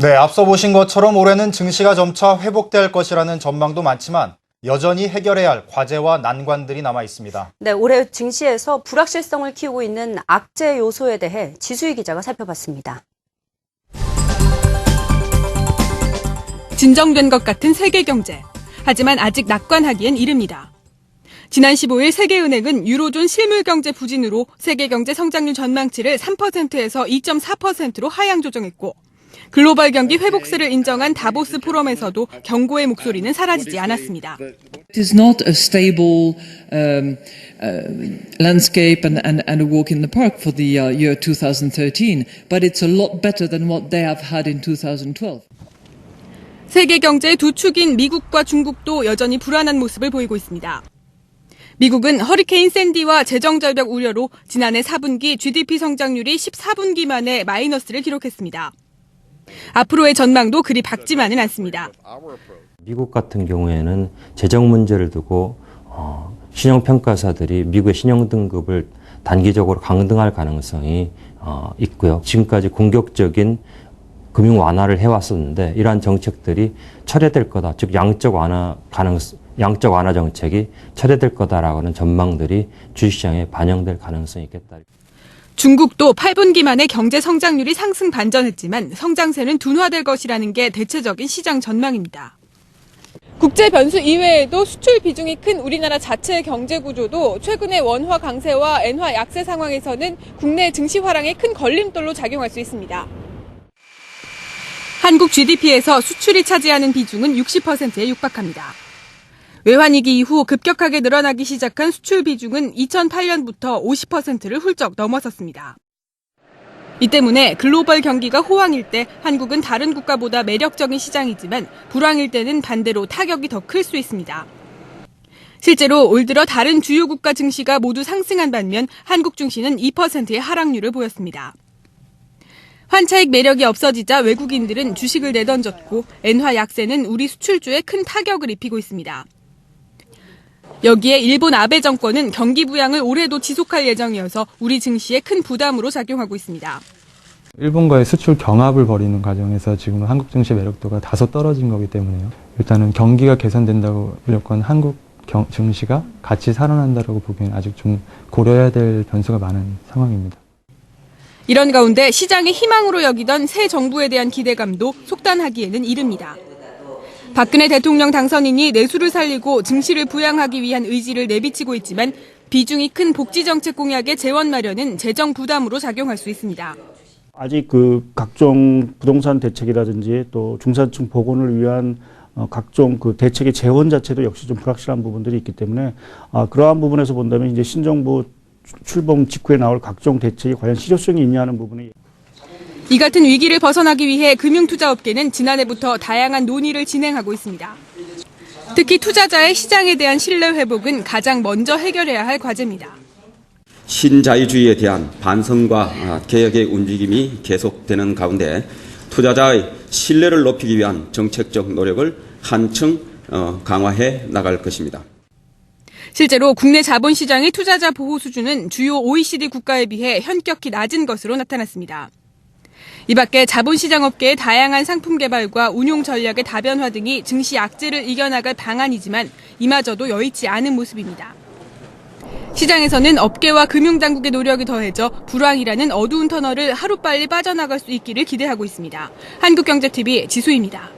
네, 앞서 보신 것처럼 올해는 증시가 점차 회복될 것이라는 전망도 많지만 여전히 해결해야 할 과제와 난관들이 남아 있습니다. 네, 올해 증시에서 불확실성을 키우고 있는 악재 요소에 대해 지수희 기자가 살펴봤습니다. 진정된 것 같은 세계 경제. 하지만 아직 낙관하기엔 이릅니다. 지난 15일 세계은행은 유로존 실물 경제 부진으로 세계 경제 성장률 전망치를 3%에서 2.4%로 하향 조정했고, 글로벌 경기 회복세를 인정한 다보스 포럼에서도 경고의 목소리는 사라지지 않았습니다. It is not a stable landscape and a walk in the park for the year 2013, but it's a lot better than what they have had in 2012. 세계 경제의 두 축인 미국과 중국도 여전히 불안한 모습을 보이고 있습니다. 미국은 허리케인 샌디와 재정절벽 우려로 지난해 4분기 GDP 성장률이 14분기 만에 마이너스를 기록했습니다. 앞으로의 전망도 그리 밝지만은 않습니다. 미국 같은 경우에는 재정 문제를 두고 신용평가사들이 미국의 신용등급을 단기적으로 강등할 가능성이 있고요. 지금까지 공격적인 금융 완화를 해왔었는데 이러한 정책들이 철회될 거다. 즉 양적 완화 정책이 철회될 거다라고는 전망들이 주식시장에 반영될 가능성이 있겠다. 중국도 8분기 만에 경제 성장률이 상승 반전했지만 성장세는 둔화될 것이라는 게 대체적인 시장 전망입니다. 국제 변수 이외에도 수출 비중이 큰 우리나라 자체의 경제 구조도 최근의 원화 강세와 엔화 약세 상황에서는 국내 증시 화랑에 큰 걸림돌로 작용할 수 있습니다. 한국 GDP에서 수출이 차지하는 비중은 60%에 육박합니다. 외환위기 이후 급격하게 늘어나기 시작한 수출 비중은 2008년부터 50%를 훌쩍 넘어섰습니다. 이 때문에 글로벌 경기가 호황일 때 한국은 다른 국가보다 매력적인 시장이지만 불황일 때는 반대로 타격이 더 클 수 있습니다. 실제로 올 들어 다른 주요 국가 증시가 모두 상승한 반면 한국 증시는 2%의 하락률을 보였습니다. 환차익 매력이 없어지자 외국인들은 주식을 내던졌고 엔화 약세는 우리 수출주에 큰 타격을 입히고 있습니다. 여기에 일본 아베 정권은 경기 부양을 올해도 지속할 예정이어서 우리 증시에 큰 부담으로 작용하고 있습니다. 일본과의 수출 경합을 벌이는 과정에서 지금 한국 증시 매력도가 다소 떨어진 거기 때문에요. 일단은 경기가 개선된다고 무조건 한국 증시가 같이 살아난다고 보기에는 아직 좀 고려해야 될 변수가 많은 상황입니다. 이런 가운데 시장의 희망으로 여기던 새 정부에 대한 기대감도 속단하기에는 이릅니다. 박근혜 대통령 당선인이 내수를 살리고 증시를 부양하기 위한 의지를 내비치고 있지만 비중이 큰 복지정책 공약의 재원 마련은 재정 부담으로 작용할 수 있습니다. 아직 각종 부동산 대책이라든지 또 중산층 복원을 위한 각종 대책의 재원 자체도 역시 좀 불확실한 부분들이 있기 때문에 그러한 부분에서 본다면 이제 신정부 출범 직후에 나올 각종 대책이 과연 실효성이 있냐 하는 부분이. 이 같은 위기를 벗어나기 위해 금융투자업계는 지난해부터 다양한 논의를 진행하고 있습니다. 특히 투자자의 시장에 대한 신뢰 회복은 가장 먼저 해결해야 할 과제입니다. 신자유주의에 대한 반성과 개혁의 움직임이 계속되는 가운데 투자자의 신뢰를 높이기 위한 정책적 노력을 한층 강화해 나갈 것입니다. 실제로 국내 자본시장의 투자자 보호 수준은 주요 OECD 국가에 비해 현격히 낮은 것으로 나타났습니다. 이 밖에 자본시장 업계의 다양한 상품 개발과 운용 전략의 다변화 등이 증시 악재를 이겨나갈 방안이지만 이마저도 여의치 않은 모습입니다. 시장에서는 업계와 금융당국의 노력이 더해져 불황이라는 어두운 터널을 하루빨리 빠져나갈 수 있기를 기대하고 있습니다. 한국경제TV 지수희입니다.